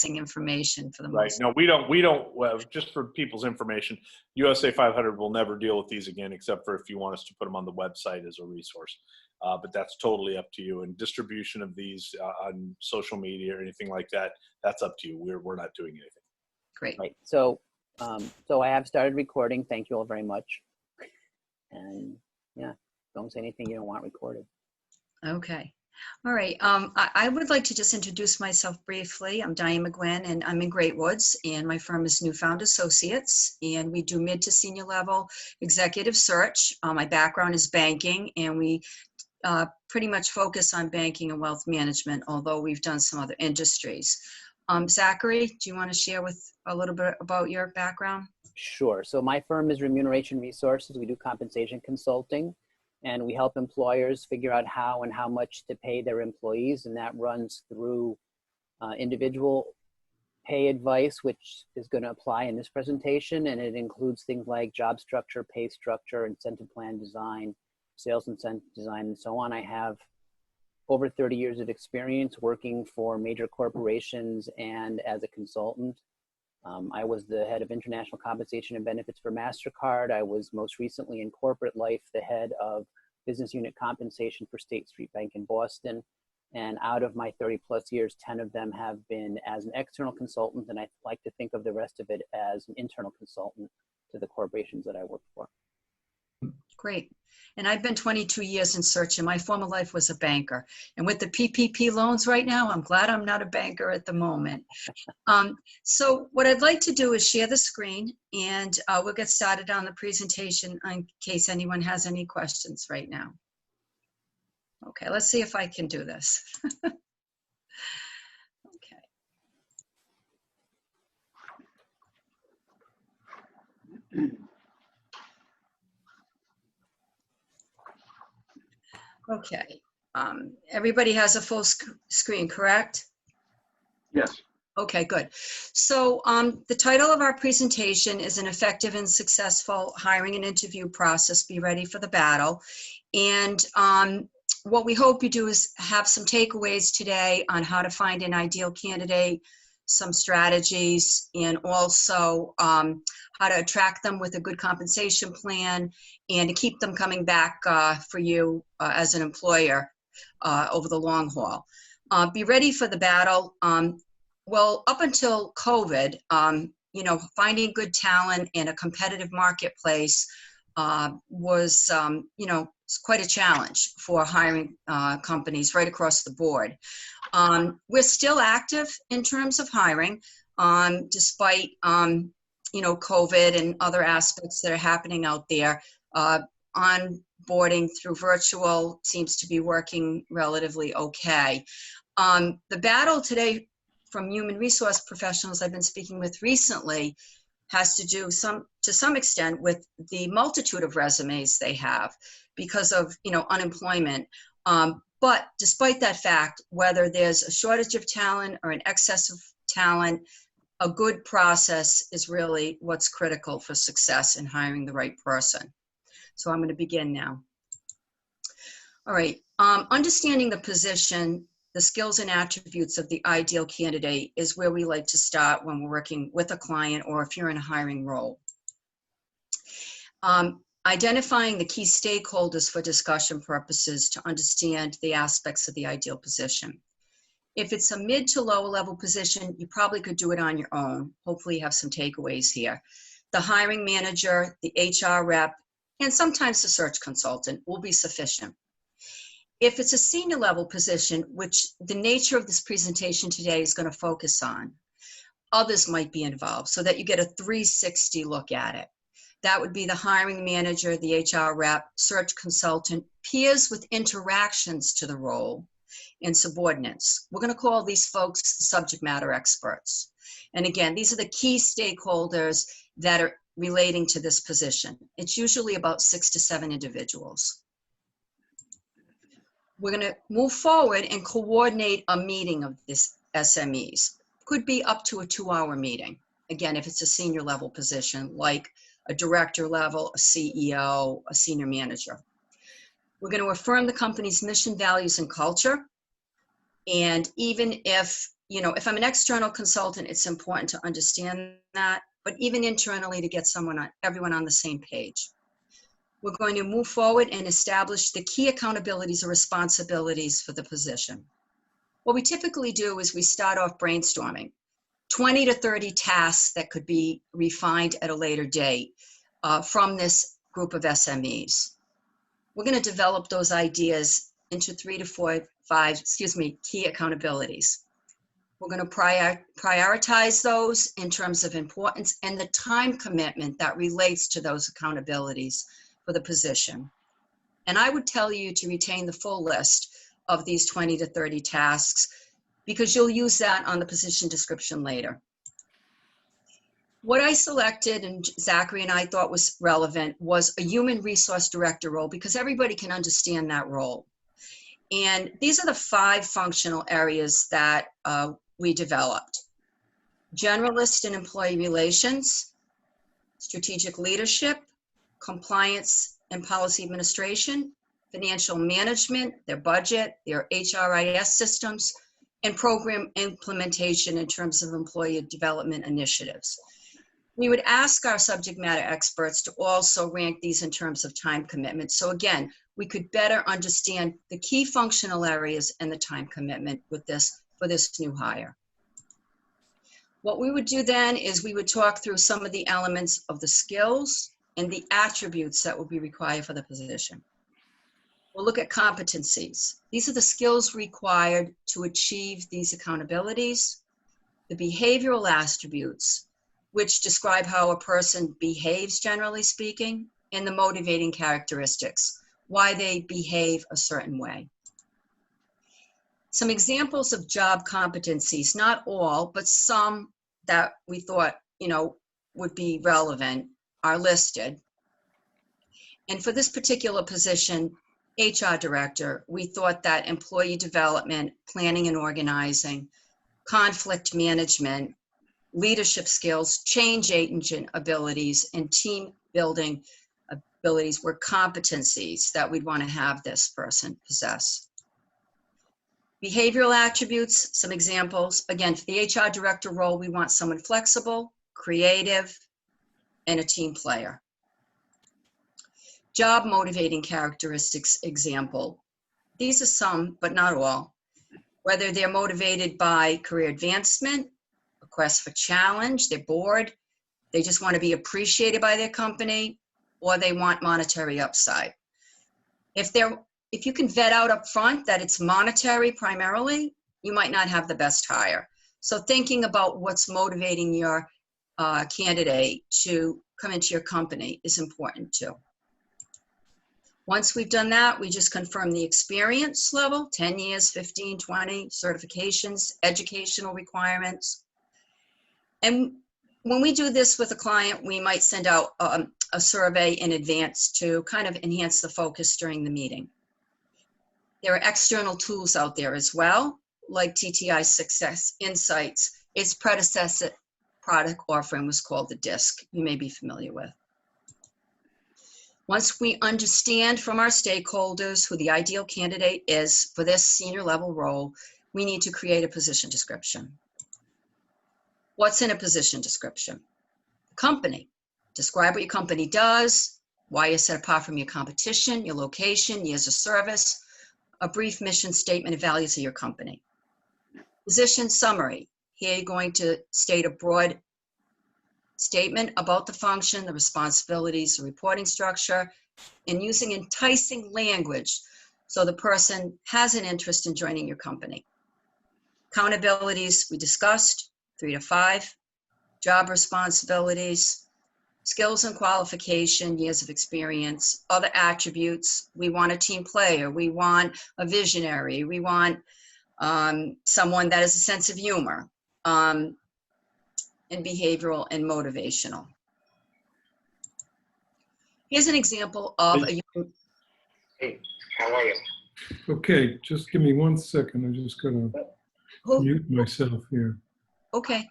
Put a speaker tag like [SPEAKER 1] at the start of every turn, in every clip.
[SPEAKER 1] information for the
[SPEAKER 2] Right.
[SPEAKER 1] most.
[SPEAKER 2] No, we don't, well, just for people's information, USA 500 will never deal with these again, except for if you want us to put them on the website as a resource. But that's totally up to you. And distribution of these on social media or anything like that, that's up to you. We're not doing anything.
[SPEAKER 1] Great.
[SPEAKER 3] Right. So I have started recording. Thank you all very much. And yeah, don't say anything you don't want recorded.
[SPEAKER 1] Okay. All right. I would like to just introduce myself briefly. I'm Diane McGuinn, and I'm in Great Woods, and my firm is Newfound Associates, and we do mid to senior level executive search. My background is banking, and we pretty much focus on banking and wealth management, although we've done some other industries. Zachary, do you want to share with a little bit about your background?
[SPEAKER 3] Sure. So my firm is Remuneration Resources. We do compensation consulting, and we help employers figure out how and how much to pay their employees. And that runs through individual pay advice, which is going to apply in this presentation. And it includes things like job structure, pay structure, incentive plan design, sales incentive design, and so on. I have over 30 years of experience working for major corporations and as a consultant. I was the head of international compensation and benefits for MasterCard. I was most recently in corporate life, the head of business unit compensation for State Street Bank in Boston. And out of my 30 plus years, 10 of them have been as an external consultant. And I like to think of the rest of it as an internal consultant to the corporations that I work for.
[SPEAKER 1] Great. And I've been 22 years in search, and my former life was a banker. And with the PPP loans right now, I'm glad I'm not a banker at the moment. So what I'd like to do is share the screen, and we'll get started on the presentation in case anyone has any questions right now. Okay, let's see if I can do this. Okay. Okay, everybody has a full screen, correct?
[SPEAKER 4] Yes.
[SPEAKER 1] Okay, good. So the title of our presentation is An Effective and Successful Hiring and Interview Process, Be Ready for the Battle. And what we hope you do is have some takeaways today on how to find an ideal candidate, some strategies, and also how to attract them with a good compensation plan and to keep them coming back for you as an employer over the long haul. Be ready for the battle. Well, up until COVID, you know, finding good talent in a competitive marketplace was, you know, quite a challenge for hiring companies right across the board. We're still active in terms of hiring, despite, you know, COVID and other aspects that are happening out there. Onboarding through virtual seems to be working relatively okay. The battle today from human resource professionals I've been speaking with recently has to do to some extent with the multitude of resumes they have because of, you know, unemployment. But despite that fact, whether there's a shortage of talent or an excess of talent, a good process is really what's critical for success in hiring the right person. So I'm going to begin now. All right, understanding the position, the skills and attributes of the ideal candidate is where we like to start when we're working with a client or if you're in a hiring role. Identifying the key stakeholders for discussion purposes to understand the aspects of the ideal position. If it's a mid to lower level position, you probably could do it on your own. Hopefully you have some takeaways here. The hiring manager, the HR rep, and sometimes the search consultant will be sufficient. If it's a senior level position, which the nature of this presentation today is going to focus on, others might be involved so that you get a 360 look at it. That would be the hiring manager, the HR rep, search consultant, peers with interactions to the role, and subordinates. We're going to call these folks subject matter experts. And again, these are the key stakeholders that are relating to this position. It's usually about 6 to 7 individuals. We're going to move forward and coordinate a meeting of this SMEs. Could be up to a 2-hour meeting. Again, if it's a senior level position, like a director level, a CEO, a senior manager. We're going to affirm the company's mission, values, and culture. And even if you know, if I'm an external consultant, it's important to understand that, but even internally to get everyone on the same page. We're going to move forward and establish the key accountabilities or responsibilities for the position. What we typically do is we start off brainstorming 20 to 30 tasks that could be refined at a later date from this group of SMEs. We're going to develop those ideas into 3 to 5 key accountabilities. We're going to prioritize those in terms of importance and the time commitment that relates to those accountabilities for the position. And I would tell you to retain the full list of these 20 to 30 tasks because you'll use that on the position description later. What I selected and Zachary and I thought was relevant was a human resource director role because everybody can understand that role. And these are the 5 functional areas that we developed: generalist and employee relations, strategic leadership, compliance and policy administration, financial management, their budget, their HRIS systems, and program implementation in terms of employee development initiatives. We would ask our subject matter experts to also rank these in terms of time commitment. So again, we could better understand the key functional areas and the time commitment with this for this new hire. What we would do then is we would talk through some of the elements of the skills and the attributes that will be required for the position. We'll look at competencies. These are the skills required to achieve these accountabilities, the behavioral attributes, which describe how a person behaves, generally speaking, and the motivating characteristics, why they behave a certain way. Some examples of job competencies, not all, but some that we thought, you know, would be relevant are listed. And for this particular position, HR director, we thought that employee development, planning and organizing, conflict management, leadership skills, change agent abilities, and team building abilities were competencies that we'd want to have this person possess. Behavioral attributes, some examples. Again, for the HR director role, we want someone flexible, creative, and a team player. Job motivating characteristics example. These are some, but not all. Whether they're motivated by career advancement, a quest for challenge, they're bored, they just want to be appreciated by their company, or they want monetary upside. If you can vet out up front that it's monetary primarily, you might not have the best hire. So thinking about what's motivating your candidate to come into your company is important too. Once we've done that, we just confirm the experience level, 10 years, 15, 20, certifications, educational requirements. And when we do this with a client, we might send out a survey in advance to kind of enhance the focus during the meeting. There are external tools out there as well, like TTI Success Insights. Its predecessor product offering was called the DISC, you may be familiar with. Once we understand from our stakeholders who the ideal candidate is for this senior level role, we need to create a position description. What's in a position description? Company. Describe what your company does, why you're set apart from your competition, your location, years of service, a brief mission statement of values of your company. Position summary. Here you're going to state a broad statement about the function, the responsibilities, the reporting structure, and using enticing language so the person has an interest in joining your company. Accountabilities we discussed, 3 to 5. Job responsibilities, skills and qualification, years of experience, other attributes. We want a team player. We want a visionary. We want someone that has a sense of humor, and behavioral and motivational. Here's an example of a.
[SPEAKER 4] Hey, how are you?
[SPEAKER 5] Okay, just give me 1 second. I just gotta mute myself here.
[SPEAKER 1] Okay.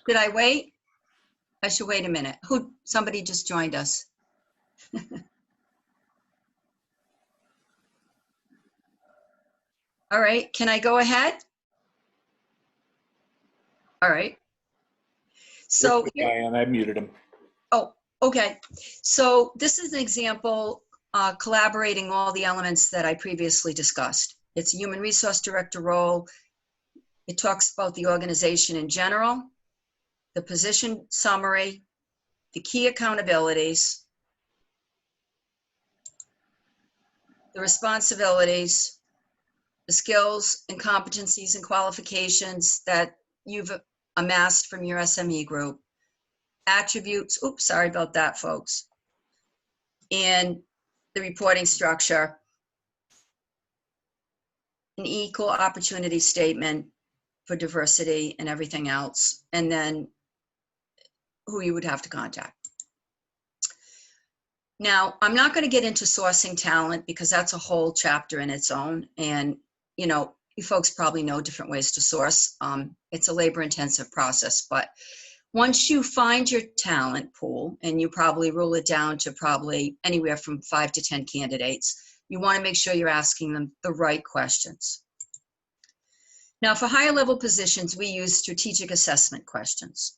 [SPEAKER 1] Did I wait? I should wait a minute. Somebody just joined us. All right, can I go ahead? All right. So,
[SPEAKER 2] Diane, I muted him.
[SPEAKER 1] oh, okay. So this is an example, collaborating all the elements that I previously discussed. It's a human resource director role. It talks about the organization in general, the position summary, the key accountabilities, the responsibilities, the skills and competencies and qualifications that you've amassed from your SME group, attributes, oops, sorry about that, folks, and the reporting structure, an equal opportunity statement for diversity and everything else, and then who you would have to contact. Now, I'm not going to get into sourcing talent because that's a whole chapter in its own. And, you know, you folks probably know different ways to source. It's a labor-intensive process, but once you find your talent pool, and you probably rule it down to probably anywhere from 5 to 10 candidates, you want to make sure you're asking them the right questions. Now, for higher level positions, we use strategic assessment questions.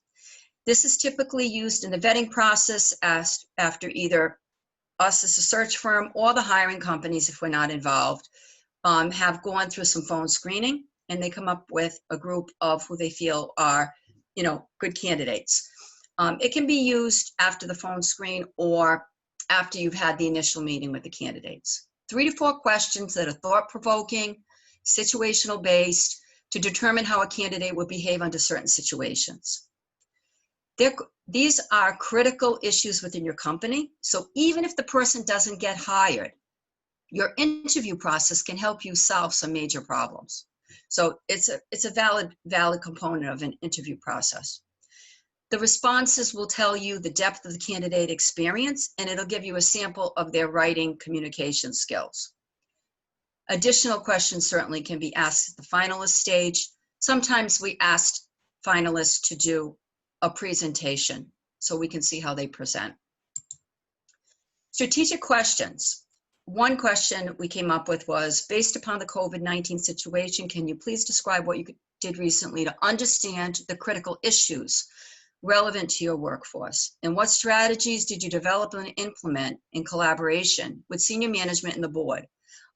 [SPEAKER 1] This is typically used in the vetting process asked after either us as a search firm or the hiring companies, if we're not involved, have gone through some phone screening, and they come up with a group of who they feel are, you know, good candidates. It can be used after the phone screen or after you've had the initial meeting with the candidates. 3 to 4 questions that are thought-provoking, situational based, to determine how a candidate would behave under certain situations. These are critical issues within your company. So even if the person doesn't get hired, your interview process can help you solve some major problems. So it's a valid component of an interview process. The responses will tell you the depth of the candidate experience, and it'll give you a sample of their writing communication skills. Additional questions certainly can be asked at the finalist stage. Sometimes we ask finalists to do a presentation so we can see how they present. Strategic questions. One question we came up with was, based upon the COVID-19 situation, can you please describe what you did recently to understand the critical issues relevant to your workforce? And what strategies did you develop and implement in collaboration with senior management and the board?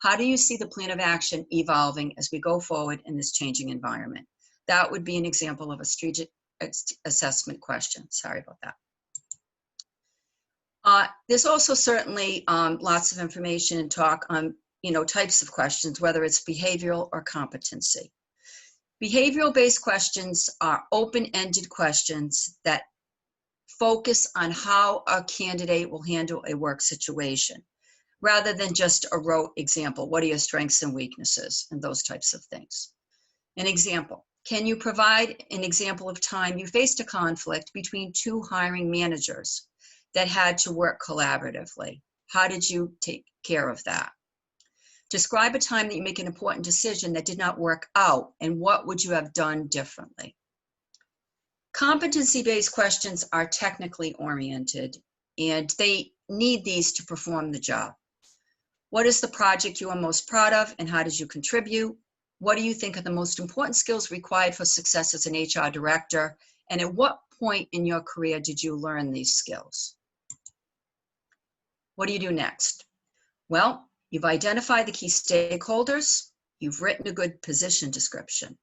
[SPEAKER 1] How do you see the plan of action evolving as we go forward in this changing environment? That would be an example of a strategic assessment question. Sorry about that. There's also certainly lots of information and talk on, you know, types of questions, whether it's behavioral or competency. Behavioral-based questions are open-ended questions that focus on how a candidate will handle a work situation, rather than just a rote example. What are your strengths and weaknesses, and those types of things. An example. Can you provide an example of time you faced a conflict between 2 hiring managers that had to work collaboratively? How did you take care of that? Describe a time that you make an important decision that did not work out, and what would you have done differently? Competency-based questions are technically oriented, and they need these to perform the job. What is the project you are most proud of, and how did you contribute? What do you think are the most important skills required for success as an HR director? And at what point in your career did you learn these skills? What do you do next? Well, you've identified the key stakeholders. You've written a good position description.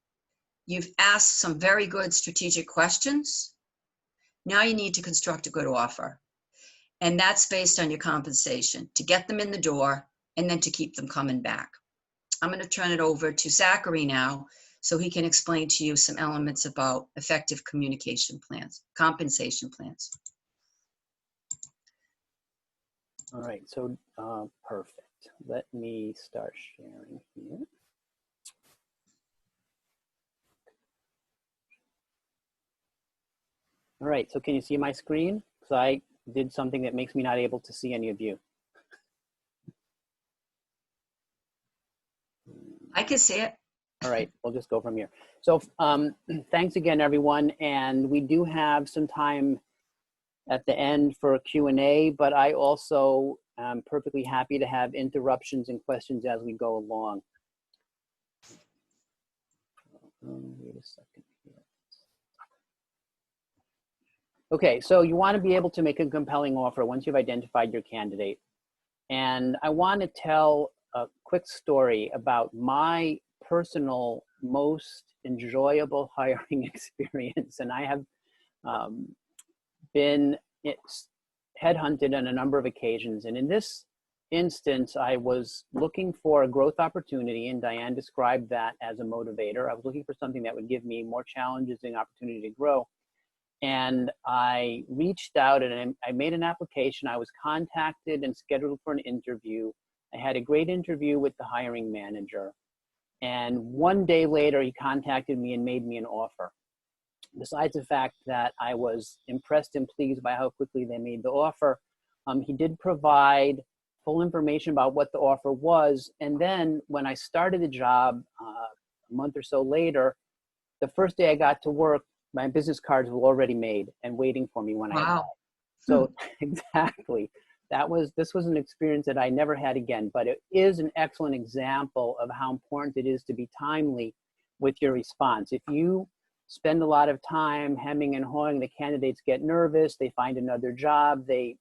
[SPEAKER 1] You've asked some very good strategic questions. Now you need to construct a good offer. And that's based on your compensation, to get them in the door and then to keep them coming back. I'm going to turn it over to Zachary now so he can explain to you some elements about effective communication plans, compensation plans.
[SPEAKER 3] All right, so perfect. Let me start sharing here. All right, so can you see my screen? So I did something that makes me not able to see any of you.
[SPEAKER 1] I can see it.
[SPEAKER 3] All right, we'll just go from here. So thanks again, everyone. And we do have some time at the end for a Q&A, but I also am perfectly happy to have interruptions and questions as we go along. Wait a second here. Okay, so you want to be able to make a compelling offer once you've identified your candidate. And I want to tell a quick story about my personal most enjoyable hiring experience. And I have been headhunted on a number of occasions. And in this instance, I was looking for a growth opportunity, and Diane described that as a motivator. I was looking for something that would give me more challenges and opportunity to grow. And I reached out and I made an application. I was contacted and scheduled for an interview. I had a great interview with the hiring manager. And one day later, he contacted me and made me an offer. Besides the fact that I was impressed and pleased by how quickly they made the offer, he did provide full information about what the offer was. And then when I started the job a month or so later, the first day I got to work, my business cards were already made and waiting for me when I arrived. So exactly, this was an experience that I never had again, but it is an excellent example of how important it is to be timely with your response. If you spend a lot of time hemming and hawing, the candidates get nervous, they find another job, they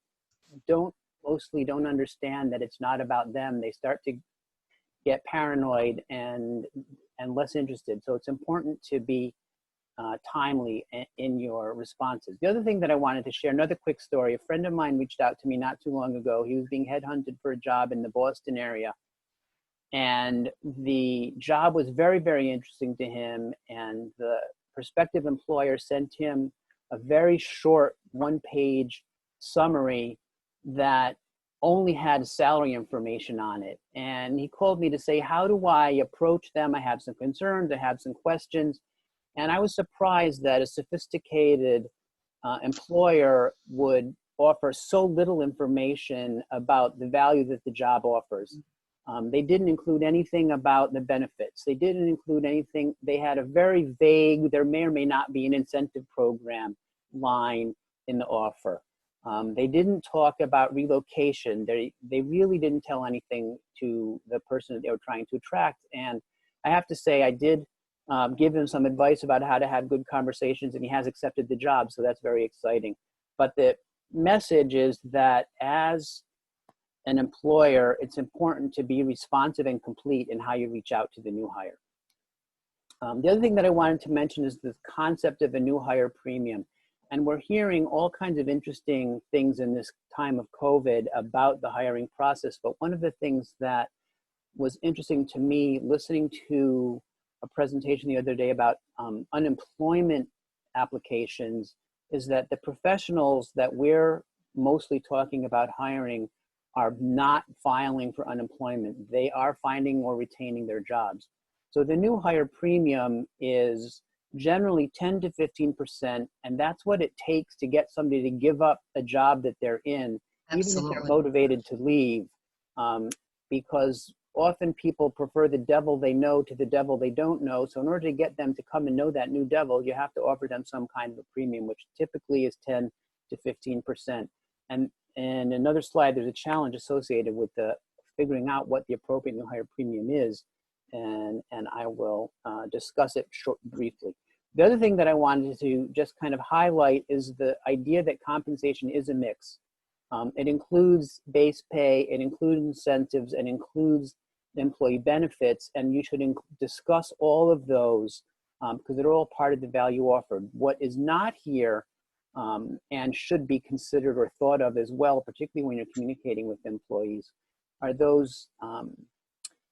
[SPEAKER 3] mostly don't understand that it's not about them. They start to get paranoid and less interested. So it's important to be timely in your responses. The other thing that I wanted to share, another quick story, a friend of mine reached out to me not too long ago. He was being headhunted for a job in the Boston area. And the job was very, very interesting to him. And the prospective employer sent him a very short one-page summary that only had salary information on it. And he called me to say, how do I approach them? I have some concerns, I have some questions. And I was surprised that a sophisticated employer would offer so little information about the value that the job offers. They didn't include anything about the benefits. They didn't include anything. They had a very vague, there may or may not be an incentive program line in the offer. They didn't talk about relocation. They really didn't tell anything to the person that they were trying to attract. And I have to say, I did give him some advice about how to have good conversations, and he has accepted the job, so that's very exciting. But the message is that as an employer, it's important to be responsive and complete in how you reach out to the new hire. The other thing that I wanted to mention is the concept of a new hire premium. And we're hearing all kinds of interesting things in this time of COVID about the hiring process. But one of the things that was interesting to me, listening to a presentation the other day about unemployment applications, is that the professionals that we're mostly talking about hiring are not filing for unemployment. They are finding or retaining their jobs. So the new hire premium is generally 10 to 15%, and that's what it takes to get somebody to give up a job that they're in, even if they're motivated to leave, because often people prefer the devil they know to the devil they don't know. So in order to get them to come and know that new devil, you have to offer them some kind of a premium, which typically is 10 to 15%. And in another slide, there's a challenge associated with figuring out what the appropriate new hire premium is. And I will discuss it briefly. The other thing that I wanted to just kind of highlight is the idea that compensation is a mix. It includes base pay, it includes incentives, it includes employee benefits, and you should discuss all of those because they're all part of the value offered. What is not here and should be considered or thought of as well, particularly when you're communicating with employees, are those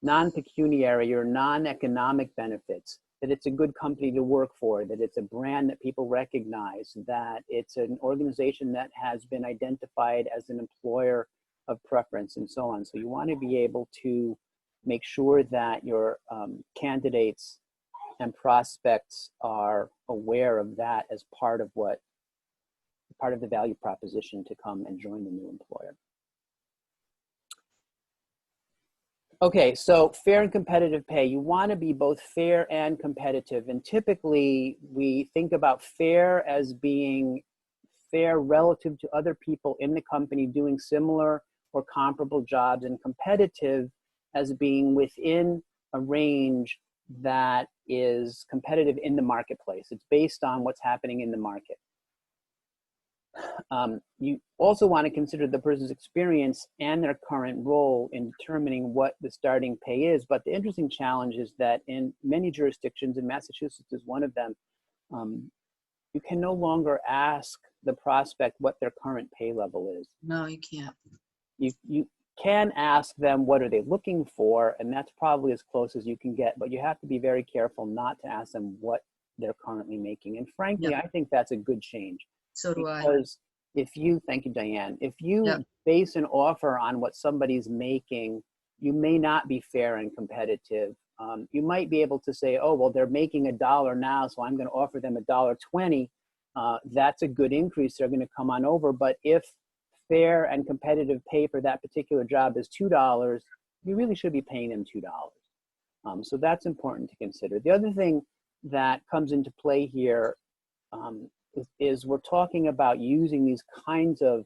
[SPEAKER 3] non-pecuniary or non-economic benefits, that it's a good company to work for, that it's a brand that people recognize, that it's an organization that has been identified as an employer of preference, and so on. So you want to be able to make sure that your candidates and prospects are aware of that as part of the value proposition to come and join the new employer. Okay, so fair and competitive pay. You want to be both fair and competitive. And typically we think about fair as being fair relative to other people in the company doing similar or comparable jobs, and competitive as being within a range that is competitive in the marketplace. It's based on what's happening in the market. You also want to consider the person's experience and their current role in determining what the starting pay is. But the interesting challenge is that in many jurisdictions, and Massachusetts is one of them, you can no longer ask the prospect what their current pay level is.
[SPEAKER 1] No, you can't.
[SPEAKER 3] You can ask them what are they looking for, and that's probably as close as you can get, but you have to be very careful not to ask them what they're currently making. And frankly,
[SPEAKER 1] Yep.
[SPEAKER 3] I think that's a good change.
[SPEAKER 1] So do I.
[SPEAKER 3] Because if you, thank you, Diane, if you
[SPEAKER 1] Yep.
[SPEAKER 3] base an offer on what somebody's making, you may not be fair and competitive. You might be able to say, oh, well, they're making $1 now, so I'm going to offer them $1.20. That's a good increase. They're going to come on over. But if fair and competitive pay for that particular job is $2, you really should be paying them $2. So that's important to consider. The other thing that comes into play here is we're talking about using these kinds of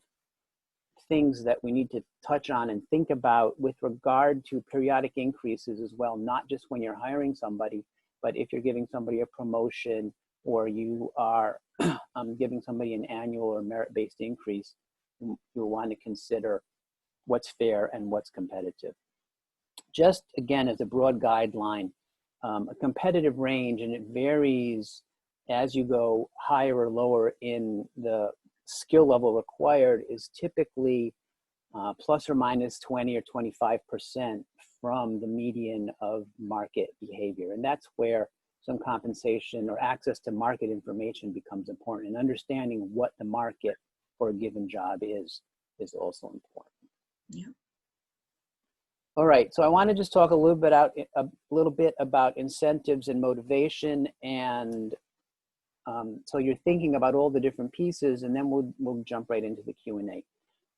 [SPEAKER 3] things that we need to touch on and think about with regard to periodic increases as well, not just when you're hiring somebody, but if you're giving somebody a promotion or you are giving somebody an annual or merit-based increase, you'll want to consider what's fair and what's competitive. Just again, as a broad guideline, a competitive range, and it varies as you go higher or lower in the skill level required, is typically plus or minus 20 or 25% from the median of market behavior. And that's where some compensation or access to market information becomes important, and understanding what the market for a given job is also important.
[SPEAKER 1] Yeah.
[SPEAKER 3] All right, so I want to just talk a little bit about incentives and motivation, and so you're thinking about all the different pieces, and then we'll jump right into the Q&A.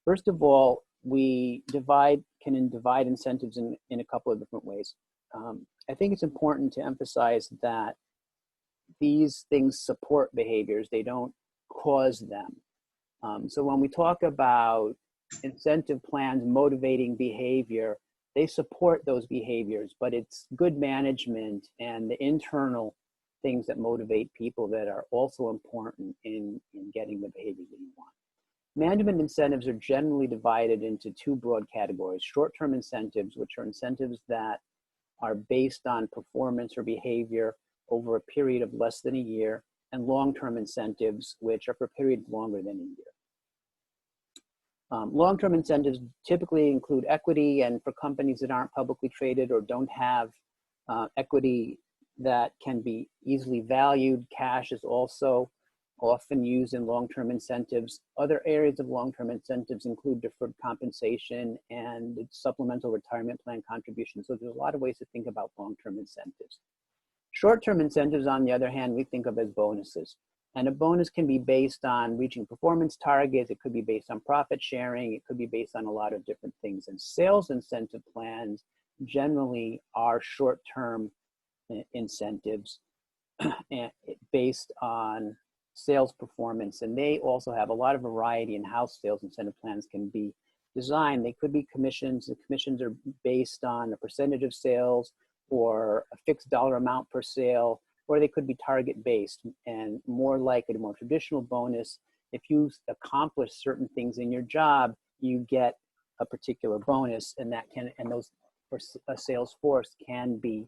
[SPEAKER 3] First of all, we can divide incentives in a couple of different ways. I think it's important to emphasize that these things support behaviors, they don't cause them. So when we talk about incentive plans motivating behavior, they support those behaviors, but it's good management and the internal things that motivate people that are also important in getting the behaviors that you want. Management incentives are generally divided into two broad categories: short-term incentives, which are incentives that are based on performance or behavior over a period of less than a year, and long-term incentives, which are for periods longer than a year. Long-term incentives typically include equity, and for companies that aren't publicly traded or don't have equity that can be easily valued, cash is also often used in long-term incentives. Other areas of long-term incentives include deferred compensation and supplemental retirement plan contributions. So there's a lot of ways to think about long-term incentives. Short-term incentives, on the other hand, we think of as bonuses. And a bonus can be based on reaching performance targets. It could be based on profit sharing. It could be based on a lot of different things. And sales incentive plans generally are short-term incentives based on sales performance. And they also have a lot of variety in how sales incentive plans can be designed. They could be commissions. The commissions are based on a percentage of sales or a fixed dollar amount per sale, or they could be target based and more like a more traditional bonus. If you accomplish certain things in your job, you get a particular bonus, and those for a sales force can be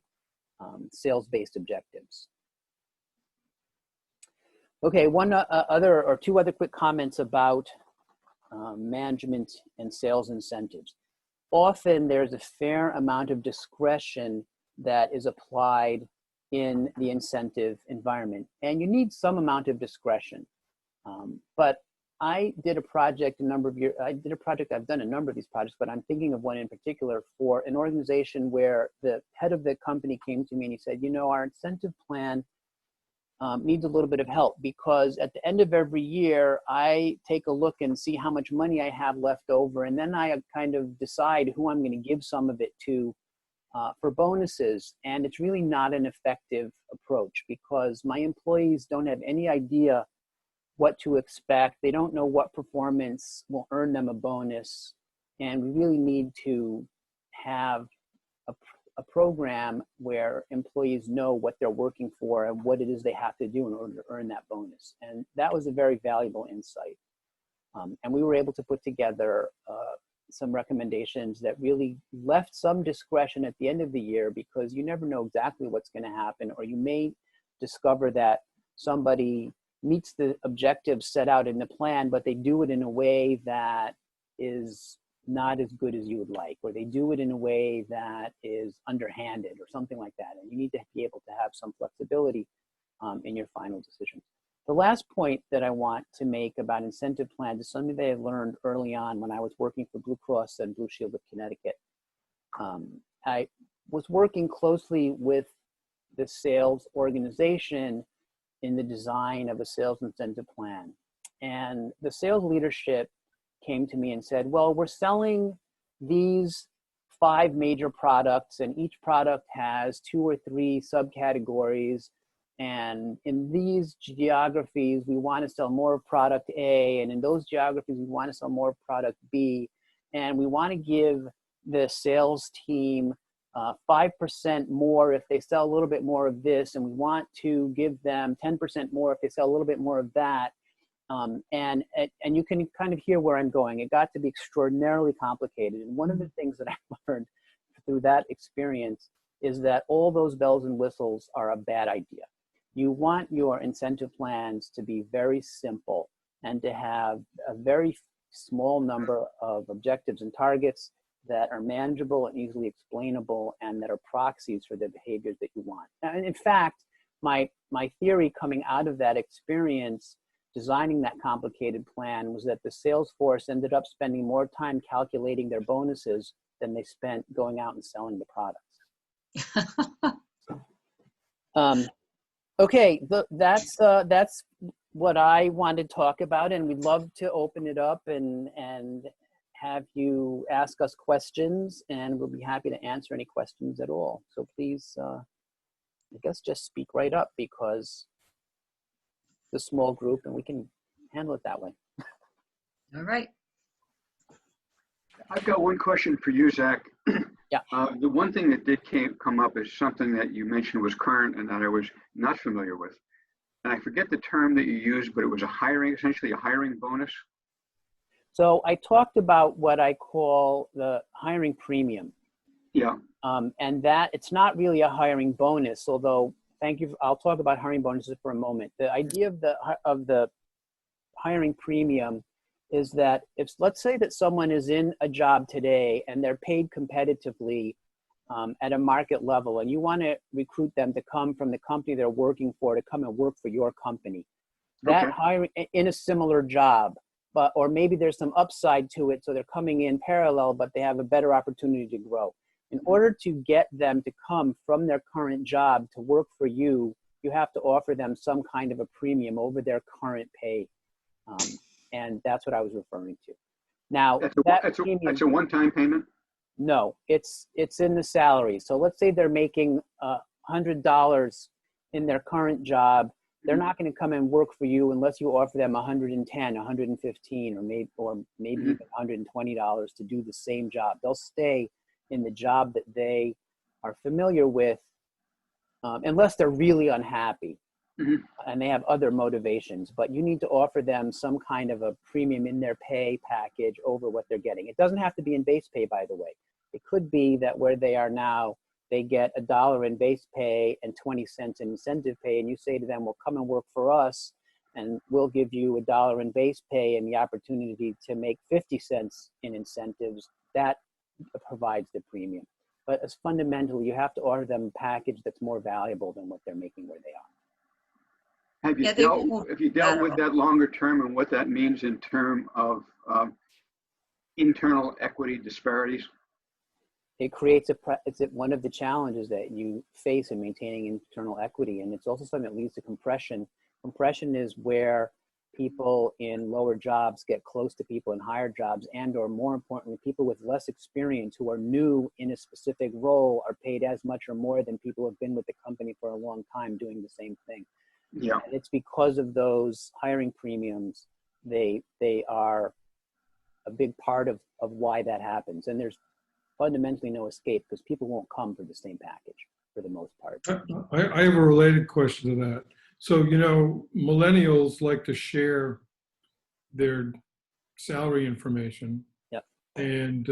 [SPEAKER 3] sales-based objectives. Okay, two other quick comments about management and sales incentives. Often there's a fair amount of discretion that is applied in the incentive environment, and you need some amount of discretion. But I did a project I've done a number of these projects, but I'm thinking of one in particular for an organization where the head of the company came to me and he said, you know, our incentive plan needs a little bit of help, because at the end of every year, I take a look and see how much money I have left over, and then I kind of decide who I'm going to give some of it to for bonuses. And it's really not an effective approach, because my employees don't have any idea what to expect. They don't know what performance will earn them a bonus. And we really need to have a program where employees know what they're working for and what it is they have to do in order to earn that bonus. And that was a very valuable insight. And we were able to put together some recommendations that really left some discretion at the end of the year, because you never know exactly what's going to happen, or you may discover that somebody meets the objectives set out in the plan, but they do it in a way that is not as good as you would like, or they do it in a way that is underhanded or something like that. And you need to be able to have some flexibility in your final decision. The last point that I want to make about incentive plans is something that I learned early on when I was working for Blue Cross and Blue Shield of Connecticut. I was working closely with the sales organization in the design of a sales incentive plan. And the sales leadership came to me and said, well, we're selling these 5 major products, and each product has 2 or 3 subcategories. And in these geographies, we want to sell more of product A, and in those geographies, we want to sell more of product B. And we want to give the sales team 5% more if they sell a little bit more of this, and we want to give them 10% more if they sell a little bit more of that. And you can kind of hear where I'm going. It got to be extraordinarily complicated. And one of the things that I learned through that experience is that all those bells and whistles are a bad idea. You want your incentive plans to be very simple and to have a very small number of objectives and targets that are manageable and easily explainable, and that are proxies for the behaviors that you want. And in fact, my theory coming out of that experience designing that complicated plan was that the sales force ended up spending more time calculating their bonuses than they spent going out and selling the products. Okay, that's what I wanted to talk about, and we'd love to open it up and have you ask us questions, and we'll be happy to answer any questions at all. So please, I guess just speak right up, because it's a small group and we can handle it that way.
[SPEAKER 1] All right.
[SPEAKER 6] I've got one question for you, Zach.
[SPEAKER 3] Yeah.
[SPEAKER 6] The one thing that did come up is something that you mentioned was current and that I was not familiar with. And I forget the term that you used, but it was essentially a hiring bonus.
[SPEAKER 3] So I talked about what I call the hiring premium.
[SPEAKER 6] Yeah.
[SPEAKER 3] And that it's not really a hiring bonus, although thank you. I'll talk about hiring bonuses for a moment. The idea of the hiring premium is that if, let's say that someone is in a job today and they're paid competitively at a market level, and you want to recruit them to come from the company they're working for to come and work for your company. That
[SPEAKER 6] Okay.
[SPEAKER 3] hiring in a similar job, or maybe there's some upside to it, so they're coming in parallel, but they have a better opportunity to grow. In order to get them to come from their current job to work for you, you have to offer them some kind of a premium over their current pay. And that's what I was referring to. Now,
[SPEAKER 6] That's a one-time payment?
[SPEAKER 3] No, it's in the salary. So let's say they're making $100 in their current job. They're not going to come and work for you unless you offer them $110, $115, or maybe even $120 to do the same job. They'll stay in the job that they are familiar with, unless they're really unhappy and they have other motivations. But you need to offer them some kind of a premium in their pay package over what they're getting. It doesn't have to be in base pay, by the way. It could be that where they are now, they get $1 in base pay and 20 cents in incentive pay, and you say to them, well, come and work for us, and we'll give you $1 in base pay and the opportunity to make 50 cents in incentives. That provides the premium. But as fundamentally, you have to offer them a package that's more valuable than what they're making where they are.
[SPEAKER 6] Have you dealt with that longer term and what that means in terms of internal equity disparities?
[SPEAKER 3] It creates it's one of the challenges that you face in maintaining internal equity. And it's also something that leads to compression. Compression is where people in lower jobs get close to people in higher jobs, and or more importantly, people with less experience who are new in a specific role are paid as much or more than people who have been with the company for a long time doing the same thing.
[SPEAKER 6] Yeah.
[SPEAKER 3] And it's because of those hiring premiums, they are a big part of why that happens. And there's fundamentally no escape, because people won't come for the same package for the most part.
[SPEAKER 5] I have a related question to that. So, millennials like to share their salary information.
[SPEAKER 3] Yep.
[SPEAKER 5] And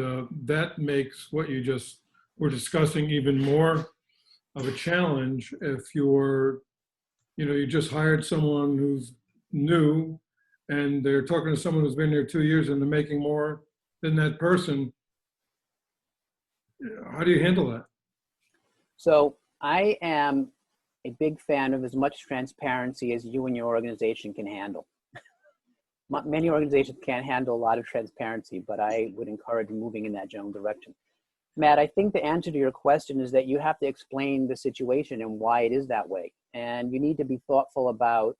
[SPEAKER 5] that makes what you just were discussing even more of a challenge if you just hired someone who's new and they're talking to someone who's been there 2 years and they're making more than that person. How do you handle that?
[SPEAKER 3] So I am a big fan of as much transparency as you and your organization can handle. Many organizations can't handle a lot of transparency, but I would encourage moving in that general direction. Matt, I think the answer to your question is that you have to explain the situation and why it is that way. And you need to be thoughtful about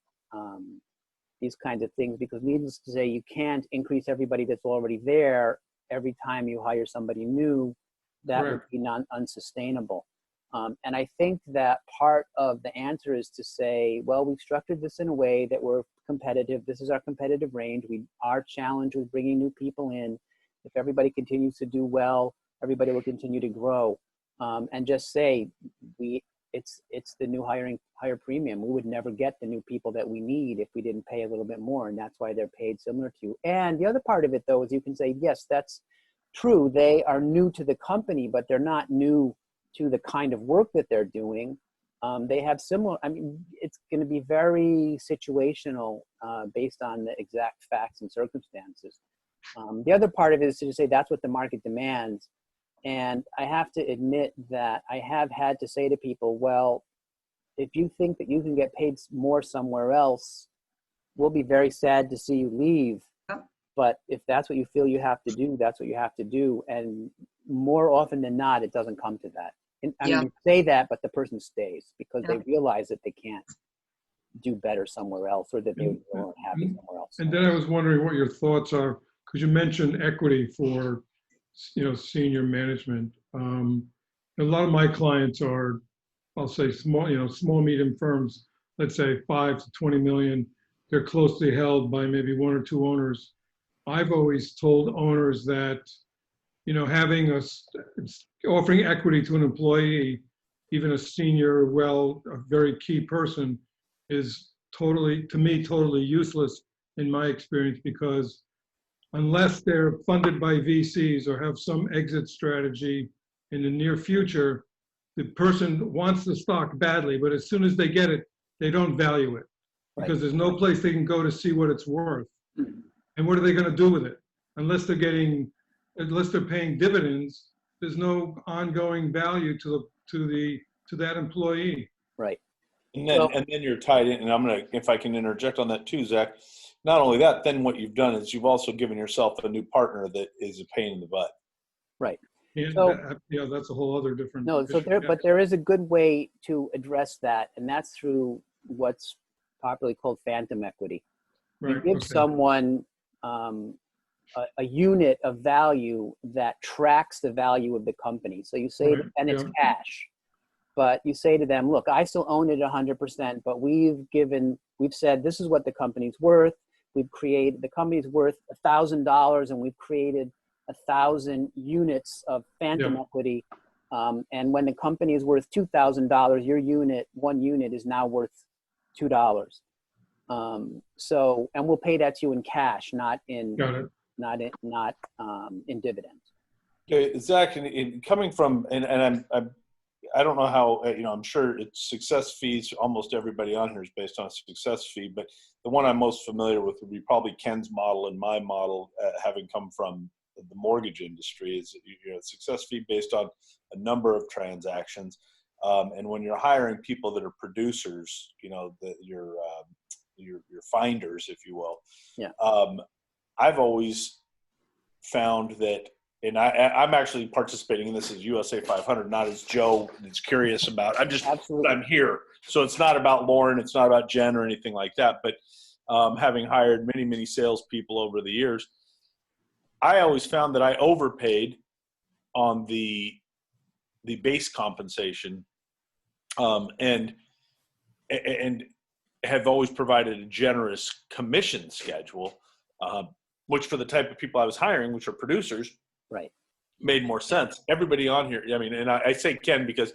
[SPEAKER 3] these kinds of things, because needless to say, you can't increase everybody that's already there every time you hire somebody new. That would be unsustainable. And I think that part of the answer is to say, well, we've structured this in a way that we're competitive. This is our competitive range. Our challenge with bringing new people in. If everybody continues to do well, everybody will continue to grow. And just say, it's the new higher premium. We would never get the new people that we need if we didn't pay a little bit more. And that's why they're paid similar to you. And the other part of it, though, is you can say, yes, that's true. They are new to the company, but they're not new to the kind of work that they're doing. They have similar, it's going to be very situational based on the exact facts and circumstances. The other part of it is to say that's what the market demands. And I have to admit that I have had to say to people, well, if you think that you can get paid more somewhere else, we'll be very sad to see you leave. But if that's what you feel you have to do, that's what you have to do. And more often than not, it doesn't come to that. And you say that, but the person stays because they realize that they can't do better somewhere else, or that they would be more happy somewhere else.
[SPEAKER 5] And then I was wondering what your thoughts are, because you mentioned equity for, senior management. A lot of my clients are, I'll say small, medium firms, let's say 5 to 20 million. They're closely held by maybe 1 or 2 owners. I've always told owners that, offering equity to an employee, even a senior, a very key person, is totally useless in my experience, because unless they're funded by VCs or have some exit strategy in the near future, the person wants the stock badly, but as soon as they get it, they don't value it because there's no place they can go to see what it's worth. And what are they going to do with it? Unless they're paying dividends, there's no ongoing value to that employee.
[SPEAKER 3] Right.
[SPEAKER 2] And then you're tied in, and if I can interject on that too, Zach. Not only that, then what you've done is you've also given yourself a new partner that is a pain in the butt.
[SPEAKER 3] Right.
[SPEAKER 5] And that's a whole other different.
[SPEAKER 3] No, but there is a good way to address that, and that's through what's popularly called phantom equity. You give someone a unit of value that tracks the value of the company. So you say, and it's cash, but you say to them, look, I still own it 100%, but we've said this is what the company's worth. The company's worth $1,000, and we've created 1,000 units of phantom equity. And when the company is worth $2,000, your one unit is now worth $2. And we'll pay that to you in cash, not in dividends.
[SPEAKER 2] Okay, Zach, and coming from, and I don't know how, I'm sure it's success fees. Almost everybody on here is based on a success fee, but the one I'm most familiar with would be probably Ken's model and my model, having come from the mortgage industry, is success fee based on a number of transactions. And when you're hiring people that are producers, your finders, if you will. Yeah. I've always found that, and I'm actually participating in this as USA 500, not as Joe is curious about. I'm here. So it's not about Lauren, it's not about Jen or anything like that. But having hired many, many salespeople over the years, I always found that I overpaid on the base compensation, and have always provided a generous commission schedule, which for the type of people I was hiring, which are producers, made more sense. Everybody on here, and I say Ken because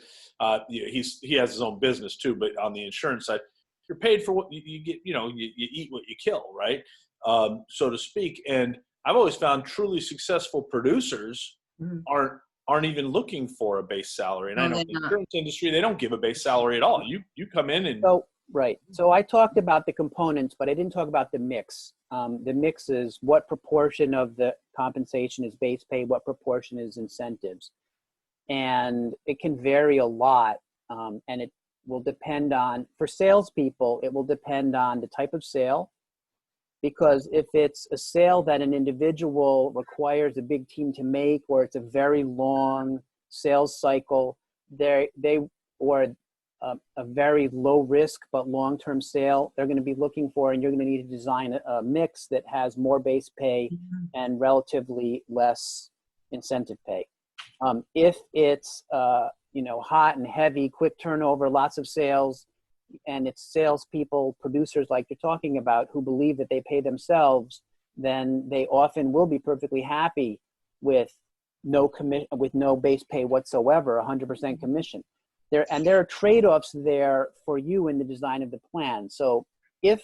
[SPEAKER 2] he has his own business too, but on the insurance side, you're paid for what you get. You eat what you kill, right? So to speak. And I've always found truly successful producers
[SPEAKER 1] Mhm.
[SPEAKER 2] aren't even looking for a base salary. And I
[SPEAKER 1] No,
[SPEAKER 2] know
[SPEAKER 1] they're
[SPEAKER 2] in the
[SPEAKER 1] not.
[SPEAKER 2] insurance industry, they don't give a base salary at all. You come in and
[SPEAKER 3] So, right. So I talked about the components, but I didn't talk about the mix. The mix is what proportion of the compensation is base pay, what proportion is incentives. And it can vary a lot. And it will depend on, for salespeople, it will depend on the type of sale. Because if it's a sale that an individual requires a big team to make, or it's a very long sales cycle, or a very low risk but long-term sale, they're going to be looking for, and you're going to need to design a mix that has more base pay and relatively less incentive pay. If it's hot and heavy, quick turnover, lots of sales, and it's salespeople, producers like you're talking about, who believe that they pay themselves, then they often will be perfectly happy with no base pay whatsoever, 100% commission. There are trade-offs there for you in the design of the plan. So if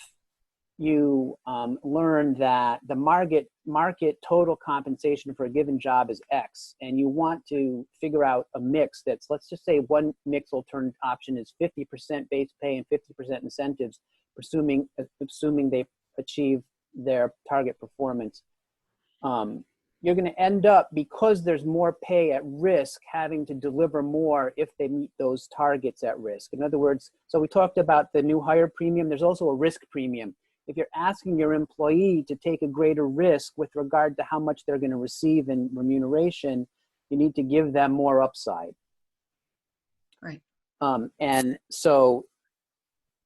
[SPEAKER 3] you learn that the market total compensation for a given job is X, and you want to figure out a mix that's, let's just say one mix alternative option is 50% base pay and 50% incentives, assuming they achieve their target performance. You're going to end up, because there's more pay at risk, having to deliver more if they meet those targets at risk. In other words, so we talked about the new hire premium. There's also a risk premium. If you're asking your employee to take a greater risk with regard to how much they're going to receive in remuneration, you need to give them more upside.
[SPEAKER 1] Right.
[SPEAKER 3] And so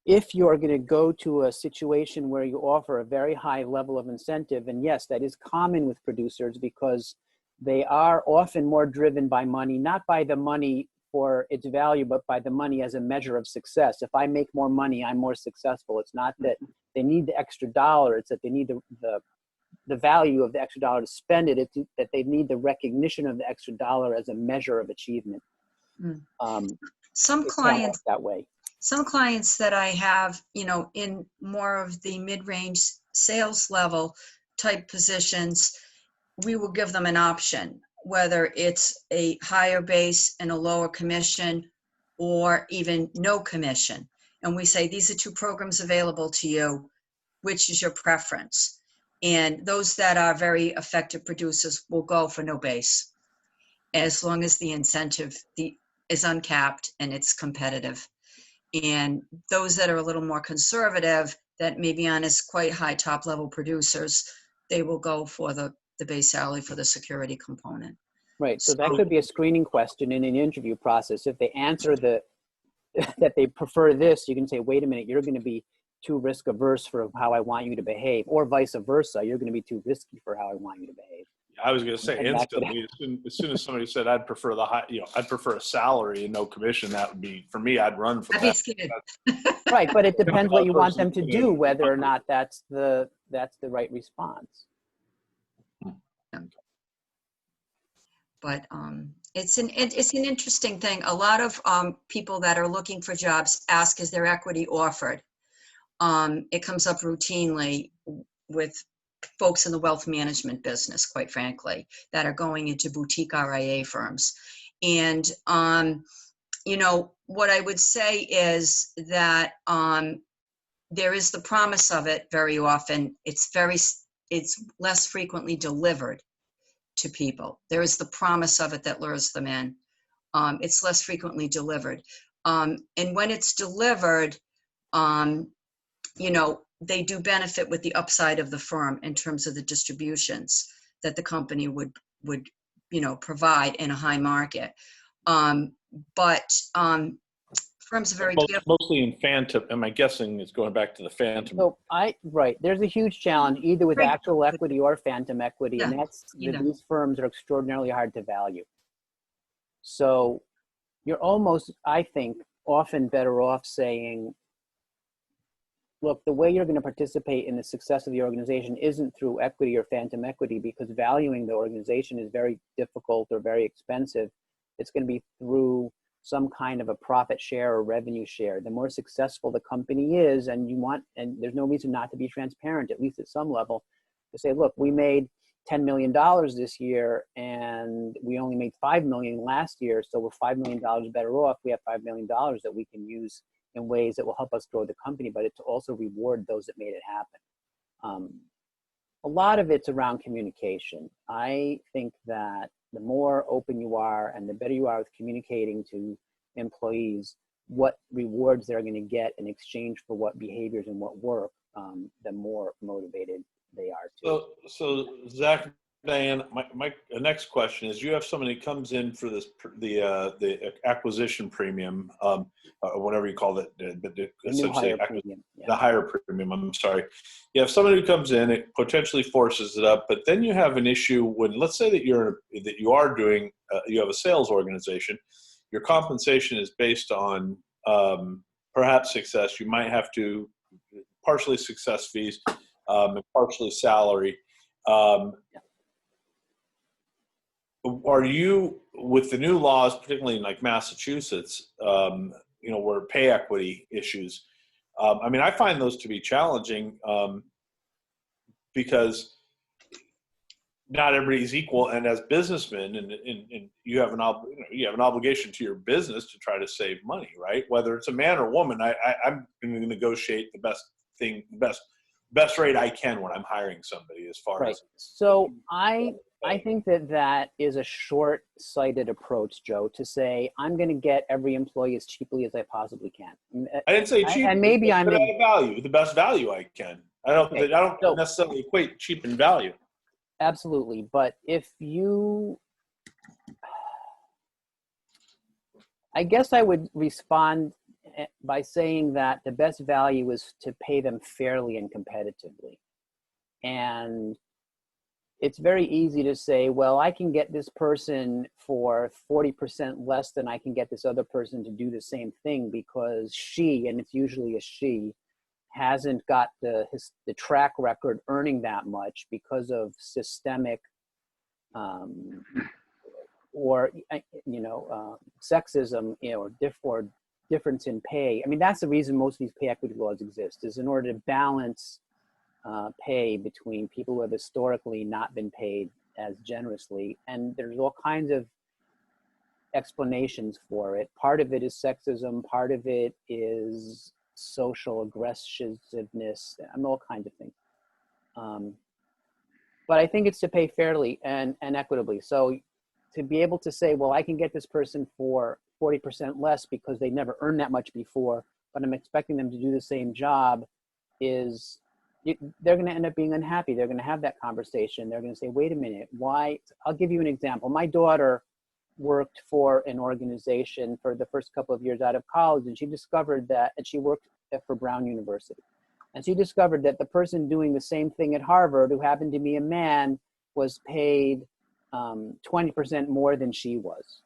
[SPEAKER 3] if you're going to go to a situation where you offer a very high level of incentive, and yes, that is common with producers because they are often more driven by money, not by the money for its value, but by the money as a measure of success. If I make more money, I'm more successful. It's not that they need the extra dollar, it's that they need the value of the extra dollar to spend it. It's that they need the recognition of the extra dollar as a measure of achievement.
[SPEAKER 1] Some
[SPEAKER 3] It can work
[SPEAKER 1] clients
[SPEAKER 3] that way.
[SPEAKER 1] Some clients that I have, in more of the mid-range sales level type positions, we will give them an option, whether it's a higher base and a lower commission or even no commission. And we say, these are two programs available to you. Which is your preference? And those that are very effective producers will go for no base, as long as the incentive is uncapped and it's competitive. And those that are a little more conservative, that maybe aren't as quite high top level producers, they will go for the base salary for the security component.
[SPEAKER 3] Right. So that could be a screening question in an interview process. If they answer that they prefer this, you can say, wait a minute, you're going to be too risk averse for how I want you to behave, or vice versa. You're going to be too risky for how I want you to behave.
[SPEAKER 2] I was going to say instantly, as soon as somebody said I'd prefer I'd prefer a salary and no commission, that would be, for me, I'd run from
[SPEAKER 1] I'd be
[SPEAKER 2] that.
[SPEAKER 1] scared.
[SPEAKER 3] Right, but it depends what you want them to do, whether or not that's the right response.
[SPEAKER 1] But it's an interesting thing. A lot of people that are looking for jobs ask, is there equity offered? It comes up routinely with folks in the wealth management business, quite frankly, that are going into boutique RIA firms. And, what I would say is that there is the promise of it very often. It's less frequently delivered to people. There is the promise of it that lures them in. It's less frequently delivered. And when it's delivered, they do benefit with the upside of the firm in terms of the distributions that the company would provide in a high market. But firms are very careful.
[SPEAKER 2] Mostly in phantom. Am I guessing it's going back to the phantom?
[SPEAKER 3] So there's a huge challenge either with
[SPEAKER 1] Right.
[SPEAKER 3] actual equity or phantom equity, and
[SPEAKER 1] Yeah,
[SPEAKER 3] that's that these firms are extraordinarily hard to value. So you're almost, I think, often better off saying, look, the way you're going to participate in the success of the organization isn't through equity or phantom equity, because valuing the organization is very difficult or very expensive. It's going to be through some kind of a profit share or revenue share. The more successful the company is, and there's no reason not to be transparent, at least at some level, to say, look, we made $10 million this year, and we only made $5 million last year, so we're $5 million better off. We have $5 million that we can use in ways that will help us grow the company, but it's to also reward those that made it happen. A lot of it's around communication. I think that the more open you are and the better you are with communicating to employees what rewards they're going to get in exchange for what behaviors and what work, the more motivated they are to.
[SPEAKER 2] So Zach, Diane, my next question is: you have somebody who comes in for the acquisition premium, or whatever you call it,
[SPEAKER 3] The new
[SPEAKER 2] essentially
[SPEAKER 3] higher premium. Yeah.
[SPEAKER 2] the higher premium. I'm sorry. You have somebody who comes in, it potentially forces it up, but then you have an issue when, let's say that you are doing, you have a sales organization. Your compensation is based on perhaps success. You might have to partially success fees and partially salary. Are you, with the new laws, particularly in like Massachusetts, where pay equity issues, I mean, I find those to be challenging because not everybody's equal, and as businessmen, and you have an obligation to your business to try to save money, right? Whether it's a man or woman, I'm going to negotiate the best rate I can when I'm hiring somebody. As far
[SPEAKER 3] Right.
[SPEAKER 2] as
[SPEAKER 3] So I think that is a short-sighted approach, Joe, to say I'm going to get every employee as cheaply as I possibly can.
[SPEAKER 2] I didn't say cheap,
[SPEAKER 3] and maybe
[SPEAKER 2] but
[SPEAKER 3] I'm
[SPEAKER 2] at a value, the best value I can. I don't
[SPEAKER 3] So-
[SPEAKER 2] necessarily equate cheap and value.
[SPEAKER 3] Absolutely. But I guess I would respond by saying that the best value is to pay them fairly and competitively. And it's very easy to say, well, I can get this person for 40% less than I can get this other person to do the same thing because she, and it's usually a she, hasn't got the track record earning that much because of systemic or sexism, or difference in pay. I mean, that's the reason most of these pay equity laws exist, is in order to balance pay between people who have historically not been paid as generously. And there's all kinds of explanations for it. Part of it is sexism. Part of it is social aggressiveness, and all kinds of things. But I think it's to pay fairly and equitably. So to be able to say, well, I can get this person for 40% less because they never earned that much before, but I'm expecting them to do the same job, they're going to end up being unhappy. They're going to have that conversation. They're going to say, wait a minute, why? I'll give you an example. My daughter worked for an organization for the first couple of years out of college, and she discovered that, and she worked for Brown University, and she discovered that the person doing the same thing at Harvard, who happened to be a man, was paid 20% more than she was.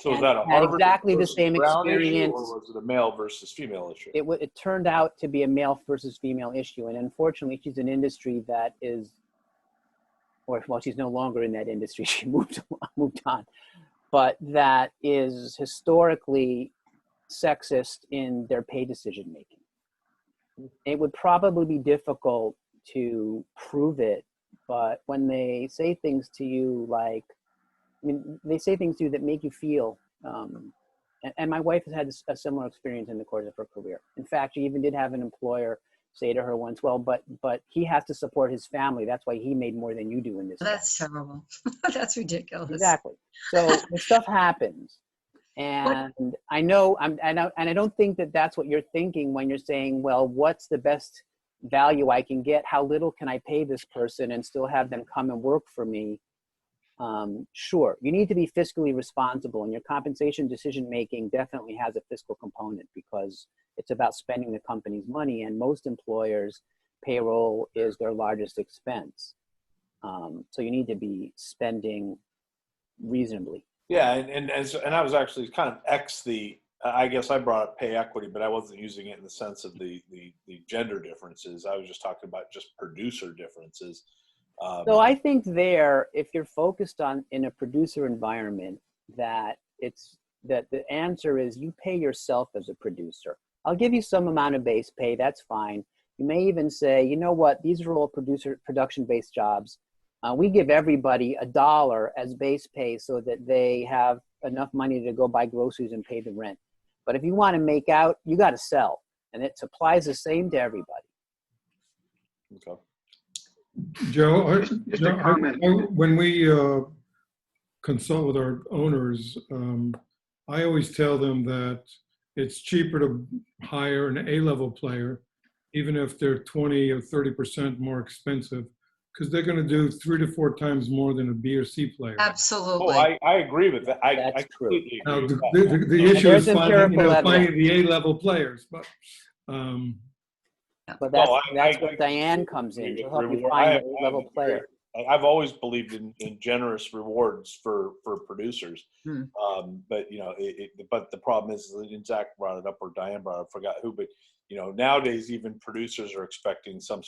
[SPEAKER 2] So is
[SPEAKER 3] And
[SPEAKER 2] that a
[SPEAKER 3] had
[SPEAKER 2] Harvard
[SPEAKER 3] exactly the
[SPEAKER 2] versus
[SPEAKER 3] same
[SPEAKER 2] Brown issue,
[SPEAKER 3] experience.
[SPEAKER 2] or was it a male versus female issue?
[SPEAKER 3] It turned out to be a male versus female issue, and unfortunately, she's an industry that is, well, she's no longer in that industry. She moved on, but that is historically sexist in their pay decision making. It would probably be difficult to prove it, but when they say things to you like, they say things to you that make you feel, and my wife has had a similar experience in the course of her career. In fact, she even did have an employer say to her once, well, but he has to support his family. That's why he made more than you do in this.
[SPEAKER 1] That's terrible. That's ridiculous.
[SPEAKER 3] Exactly. So this stuff happens. And I know, and I don't think that that's what you're thinking when you're saying, well, what's the best value I can get? How little can I pay this person and still have them come and work for me? Sure, you need to be fiscally responsible, and your compensation decision-making definitely has a fiscal component because it's about spending the company's money, and most employers, payroll is their largest expense. So you need to be spending reasonably.
[SPEAKER 2] Yeah, and I was actually kind of I guess I brought up pay equity, but I wasn't using it in the sense of the gender differences. I was just talking about just producer differences.
[SPEAKER 3] So I think if you're focused on in a producer environment, that the answer is you pay yourself as a producer. I'll give you some amount of base pay, that's fine, You may even say, you know what, these are all production-based jobs. We give everybody $1 as base pay so that they have enough money to go buy groceries and pay the rent. But if you want to make out, you got to sell. And it applies the same to everybody.
[SPEAKER 2] Okay.
[SPEAKER 5] Joe,
[SPEAKER 6] Just a comment.
[SPEAKER 5] when we consult with our owners, I always tell them that it's cheaper to hire an A-level player, even if they're 20 or 30% more expensive, because they're going to do 3 to 4 times more than a B or C player.
[SPEAKER 1] Absolutely.
[SPEAKER 2] Oh, I agree with that. I
[SPEAKER 3] That's true.
[SPEAKER 2] completely
[SPEAKER 5] Now,
[SPEAKER 2] agree with that.
[SPEAKER 5] the issue is
[SPEAKER 3] there's
[SPEAKER 5] finding,
[SPEAKER 3] empirical
[SPEAKER 5] finding
[SPEAKER 3] evidence.
[SPEAKER 5] the A-level players, but
[SPEAKER 3] But
[SPEAKER 2] No,
[SPEAKER 3] that's
[SPEAKER 2] I
[SPEAKER 3] where Diane comes in. She'll help you
[SPEAKER 2] Reward-
[SPEAKER 3] find
[SPEAKER 2] I-
[SPEAKER 3] the A-level player.
[SPEAKER 2] I've always believed in generous rewards for producers.
[SPEAKER 1] Hmm.
[SPEAKER 2] But but the problem is, and Zach brought it up or Diane brought it up, I forgot who, but nowadays even producers are expecting some.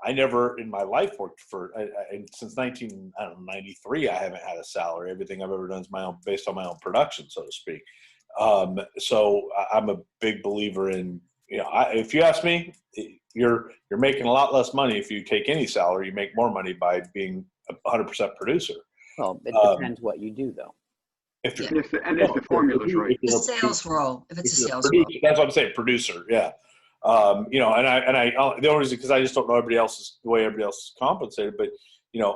[SPEAKER 2] I never in my life worked for, and since 1993, I haven't had a salary. Everything I've ever done is based on my own production, so to speak. So I'm a big believer in, if you ask me, you're making a lot less money if you take any salary. You make more money by being a 100% producer.
[SPEAKER 3] Well, it depends what you do, though.
[SPEAKER 2] If you're,
[SPEAKER 6] And if the formula's right.
[SPEAKER 1] The sales role, if it's a sales
[SPEAKER 2] producer,
[SPEAKER 1] role.
[SPEAKER 2] that's what I'm saying, producer. Yeah. And I the only reason, because I just don't know the way everybody else is compensated, but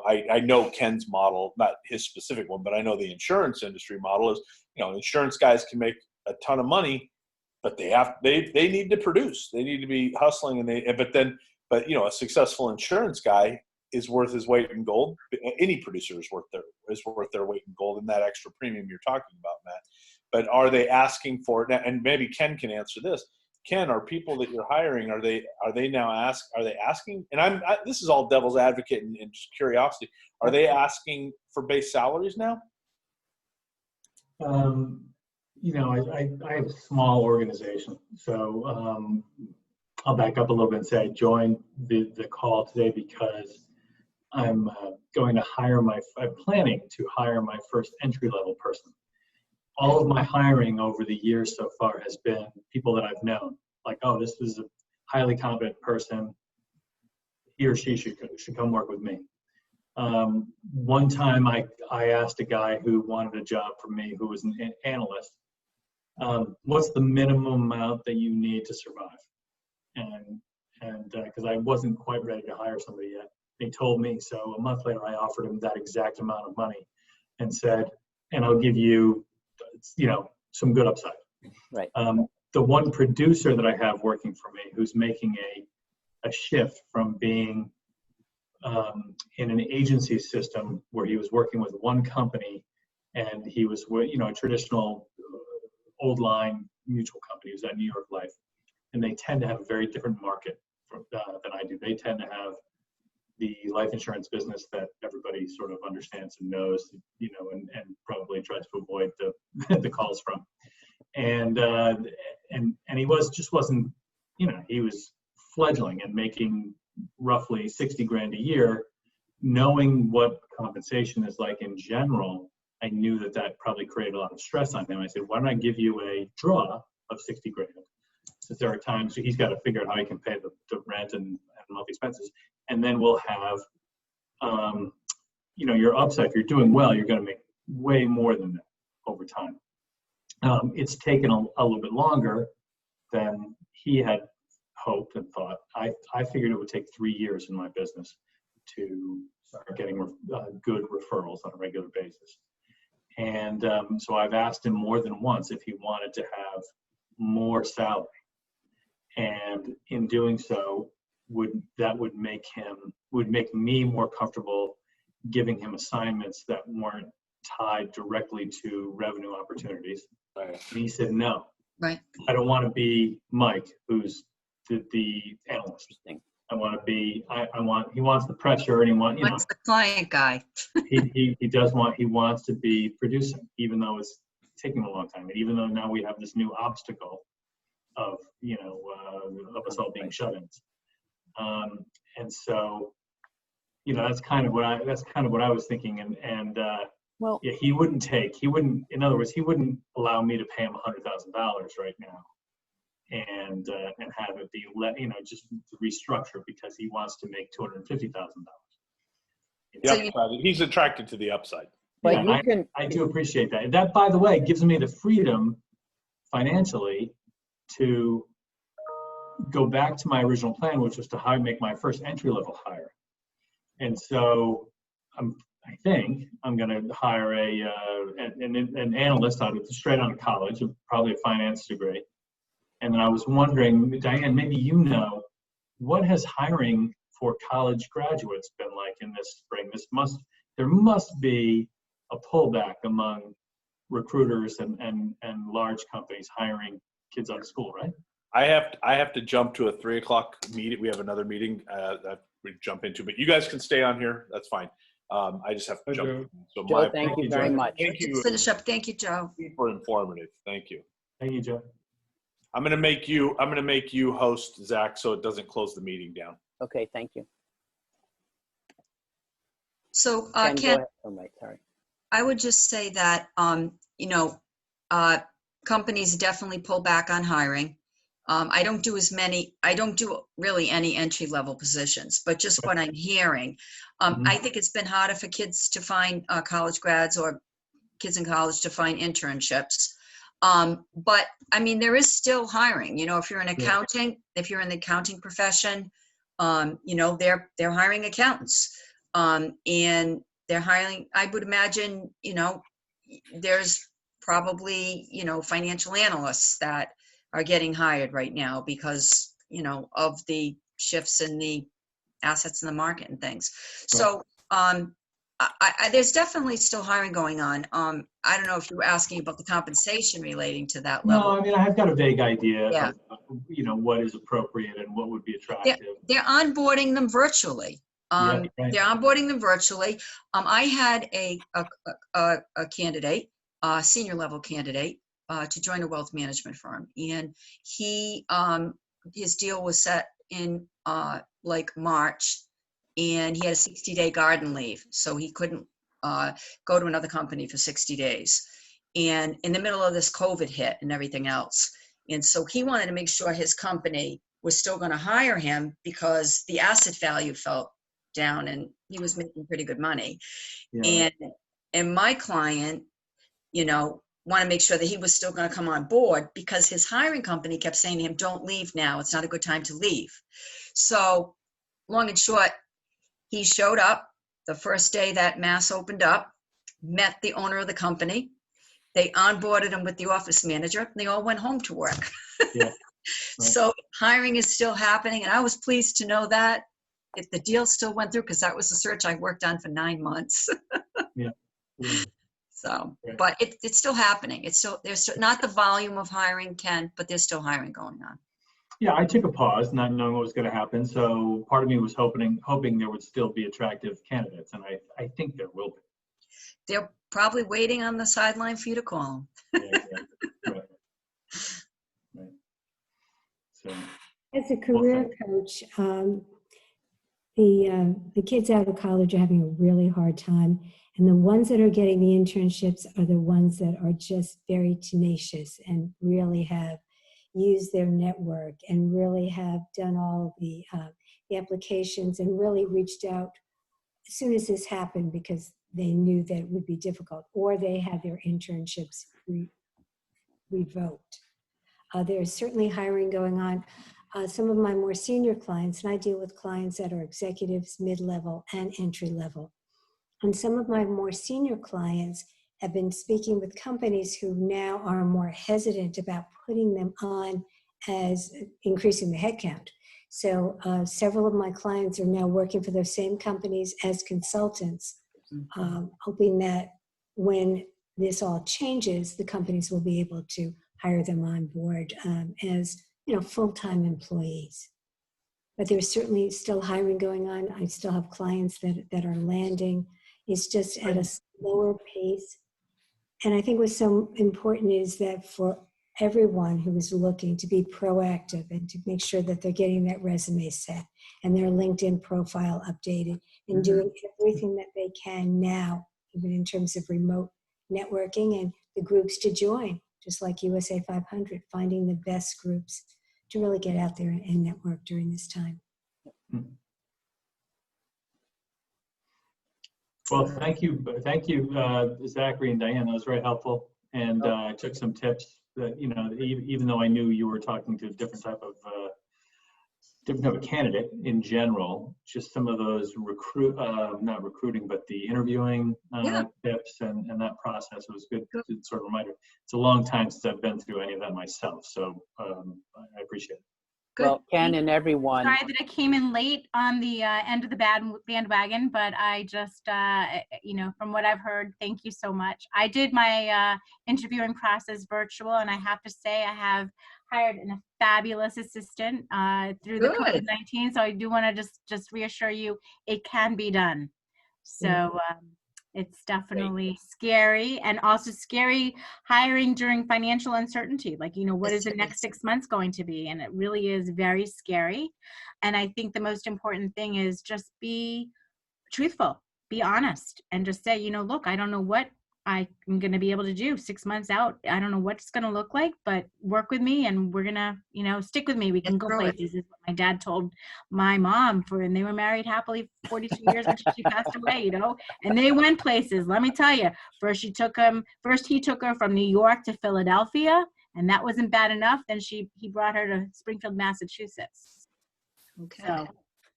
[SPEAKER 2] I know Ken's model, not his specific one, but I know the insurance industry model is, insurance guys can make a ton of money, but they need to produce. They need to be hustling, but a successful insurance guy is worth his weight in gold. Any producer is worth their weight in gold in that extra premium you're talking about, Matt. But are they asking for it? And maybe Ken can answer this. Ken, are people that you're hiring, are they asking? And this is all devil's advocate and just curiosity. Are they asking for base salaries now?
[SPEAKER 7] I have a small organization, so I'll back up a little bit and say I joined the call today because I'm planning to hire my first entry-level person. All of my hiring over the years so far has been people that I've known. Like, oh, this is a highly competent person. He or she should come work with me. One time I asked a guy who wanted a job from me, who was an analyst, what's the minimum amount that you need to survive? And because I wasn't quite ready to hire somebody yet. He told me, so a month later I offered him that exact amount of money and said, and I'll give you, some good upside.
[SPEAKER 3] Right.
[SPEAKER 7] The one producer that I have working for me who's making a shift from being in an agency system where he was working with one company and he was, a traditional old line mutual company. He was at New York Life. And they tend to have a very different market than I do. They tend to have the life insurance business that everybody sort of understands and knows, and probably tries to avoid the calls from. And he wasn't, he was fledgling and making roughly 60 grand a year. Knowing what compensation is like in general, I knew that probably created a lot of stress on him. I said, why don't I give you a draw of 60 grand? Since there are times he's got to figure out how he can pay the rent and monthly expenses. And then we'll have, your upside. If you're doing well, you're going to make way more than that over time. It's taken a little bit longer than he had hoped and thought. I figured it would take 3 years in my business to start getting good referrals on a regular basis. And so I've asked him more than once if he wanted to have more salary. And in doing so, would make me more comfortable giving him assignments that weren't tied directly to revenue opportunities.
[SPEAKER 2] Right.
[SPEAKER 7] And he said, no,
[SPEAKER 1] Right.
[SPEAKER 7] I don't want to be Mike, who's the analyst.
[SPEAKER 3] Interesting.
[SPEAKER 7] He wants the pressure, and
[SPEAKER 1] What's the client guy?
[SPEAKER 7] he wants to be producing, even though it's taking a long time. And even though now we have this new obstacle of us all being shut-ins. And so, that's kind of what I was thinking. And
[SPEAKER 3] Well,
[SPEAKER 7] yeah, he wouldn't, in other words, he wouldn't allow me to pay him $100,000 right now. and have it be just to restructure because he wants to make $250,000.
[SPEAKER 2] The
[SPEAKER 1] So you-
[SPEAKER 2] upside, he's attracted to the upside.
[SPEAKER 3] But
[SPEAKER 7] Yeah,
[SPEAKER 3] you can,
[SPEAKER 7] I do appreciate that. And that, by the way, gives me the freedom financially to go back to my original plan, which was to make my first entry-level hire. And so I think I'm going to hire an analyst straight out of college, probably a finance degree. And then I was wondering, Diane, maybe you know, what has hiring for college graduates been like in this spring? There must be a pullback among recruiters and large companies hiring kids out of school, right?
[SPEAKER 2] I have to jump to a 3:00 meeting. We have another meeting that we jump into, but you guys can stay on here. That's fine. I just have to
[SPEAKER 5] Hi,
[SPEAKER 2] jump.
[SPEAKER 5] Joe.
[SPEAKER 2] So
[SPEAKER 3] Joe, thank you very much.
[SPEAKER 2] Thank you.
[SPEAKER 1] Finish up. Thank you, Joe.
[SPEAKER 2] Super informative. Thank you.
[SPEAKER 7] Thank you, Joe.
[SPEAKER 2] I'm gonna make you host, Zach, so it doesn't close the meeting down.
[SPEAKER 3] okay, thank you.
[SPEAKER 1] So,
[SPEAKER 3] Ken, go
[SPEAKER 1] Ken,
[SPEAKER 3] ahead. Oh, right, sorry.
[SPEAKER 1] I would just say that, companies definitely pull back on hiring. I don't do really any entry-level positions, but just what I'm hearing. I think it's been harder for kids to find college grads or kids in college to find internships. But I mean, there is still hiring, if you're in accounting, if you're in the accounting profession, they're hiring accountants. And they're hiring, I would imagine, there's probably, financial analysts that are getting hired right now because, of the shifts in the assets in the market and things. So, there's definitely still hiring going on. I don't know if you were asking about the compensation relating to that level.
[SPEAKER 7] No, I mean, I've got a vague idea
[SPEAKER 1] Yeah.
[SPEAKER 7] of, what is appropriate and what would be attractive.
[SPEAKER 1] They're onboarding them virtually.
[SPEAKER 7] Yeah, right.
[SPEAKER 1] They're onboarding them virtually. I had a candidate, a senior level candidate, to join a wealth management firm, and his deal was set in like March, and he had a 60-day garden leave, so he couldn't go to another company for 60 days. And in the middle of this COVID hit and everything else, and so he wanted to make sure his company was still going to hire him because the asset value fell down and he was making pretty good money.
[SPEAKER 7] Yeah.
[SPEAKER 1] And my client, want to make sure that he was still going to come on board because his hiring company kept saying to him, don't leave now. It's not a good time to leave. So long and short, he showed up the first day that Mass opened up, met the owner of the company. They onboarded him with the office manager, and they all went home to work.
[SPEAKER 7] Yeah. Right.
[SPEAKER 1] So hiring is still happening, and I was pleased to know that if the deal still went through, because that was a search I worked on for 9 months.
[SPEAKER 7] Yeah.
[SPEAKER 1] So,
[SPEAKER 7] Right.
[SPEAKER 1] but it's still happening. There's still, not the volume of hiring, Ken, but there's still hiring going on.
[SPEAKER 7] Yeah, I took a pause, not knowing what was going to happen. So part of me was hoping there would still be attractive candidates, and I think there will be.
[SPEAKER 1] They're probably waiting on the sideline for you to call them.
[SPEAKER 7] Yeah, right. Right. So,
[SPEAKER 8] As a career coach, the kids out of college are having a really hard time, and the ones that are getting the internships are the ones that are just very tenacious and really have used their network and really have done all the applications and really reached out as soon as this happened because they knew that it would be difficult, or they had their internships revoked. There's certainly hiring going on. Some of my more senior clients, and I deal with clients that are executives, mid-level, and entry-level. And some of my more senior clients have been speaking with companies who now are more hesitant about putting them on as increasing the headcount. So several of my clients are now working for those same companies as consultants, hoping that when this all changes, the companies will be able to hire them on board as full-time employees. But there's certainly still hiring going on. I still have clients that are landing. It's just at a slower pace. And I think what's so important is that for everyone who is looking to be proactive and to make sure that they're getting that resume set and their LinkedIn profile updated and doing everything that they can now, even in terms of remote networking and the groups to join, just like USA 500, finding the best groups to really get out there and network during this time.
[SPEAKER 7] Well, thank you, Zachary and Diane. That was very helpful, and I took some tips that, you know, even though I knew you were talking to a different type of candidate in general, just some of those not recruiting, but the interviewing tips and that process was good. Good sort of reminder. It's a long time since I've been through any of that myself, so I appreciate it.
[SPEAKER 1] Good.
[SPEAKER 3] Well, Ken and everyone.
[SPEAKER 9] Sorry that I came in late on the end of the bandwagon, but I just, you know, from what I've heard, thank you so much. I did my interviewing process virtual, and I have to say I have hired a fabulous assistant through the
[SPEAKER 1] Good.
[SPEAKER 9] COVID-19. So I do want to just reassure you, it can be done. So it's definitely scary, and also scary hiring during financial uncertainty. Like, you know, what is the next 6 months going to be? And it really is very scary. And I think the most important thing is just be truthful, be honest, and just say, you know, look, I don't know what I'm going to be able to do 6 months out. I don't know what it's going to look like, but work with me, and we're going to, you know, stick with me. We can go places. Is what my dad told my mom and they were married happily 42 years until she passed away, you know, and they went places. Let me tell you, first he took her from New York to Philadelphia, and that wasn't bad enough. Then he brought her to Springfield, Massachusetts.
[SPEAKER 1] Okay.
[SPEAKER 9] So,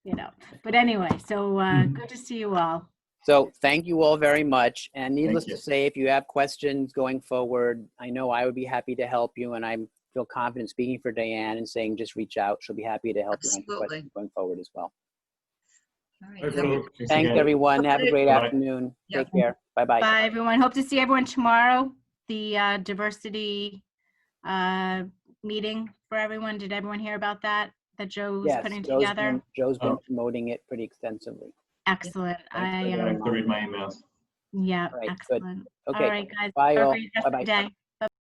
[SPEAKER 9] you know, but anyway, so good to see you all.
[SPEAKER 3] So thank you all very much. And needless
[SPEAKER 7] Thank you.
[SPEAKER 3] to say, if you have questions going forward, I know I would be happy to help you, and I feel confident speaking for Diane and saying just reach out. She'll be happy to help you answer
[SPEAKER 1] Absolutely.
[SPEAKER 3] questions going forward as well.
[SPEAKER 1] All
[SPEAKER 5] Hi,
[SPEAKER 1] right.
[SPEAKER 5] folks.
[SPEAKER 3] Thanks, everyone. Have a great
[SPEAKER 7] Bye.
[SPEAKER 3] afternoon.
[SPEAKER 1] Yep.
[SPEAKER 3] Take care. Bye-bye.
[SPEAKER 9] Bye, everyone. Hope to see everyone tomorrow. The diversity meeting for everyone. Did everyone hear about that Joe's
[SPEAKER 3] Yes,
[SPEAKER 9] putting
[SPEAKER 3] Joe's
[SPEAKER 9] together?
[SPEAKER 3] been promoting it pretty extensively.
[SPEAKER 9] Excellent.
[SPEAKER 7] I have to read my emails.
[SPEAKER 9] Yeah,
[SPEAKER 3] All right, good.
[SPEAKER 9] excellent.
[SPEAKER 3] Okay.
[SPEAKER 9] All right, guys.
[SPEAKER 3] Bye,
[SPEAKER 9] Have a
[SPEAKER 3] all.
[SPEAKER 9] great rest of the
[SPEAKER 3] Bye-bye.
[SPEAKER 9] day.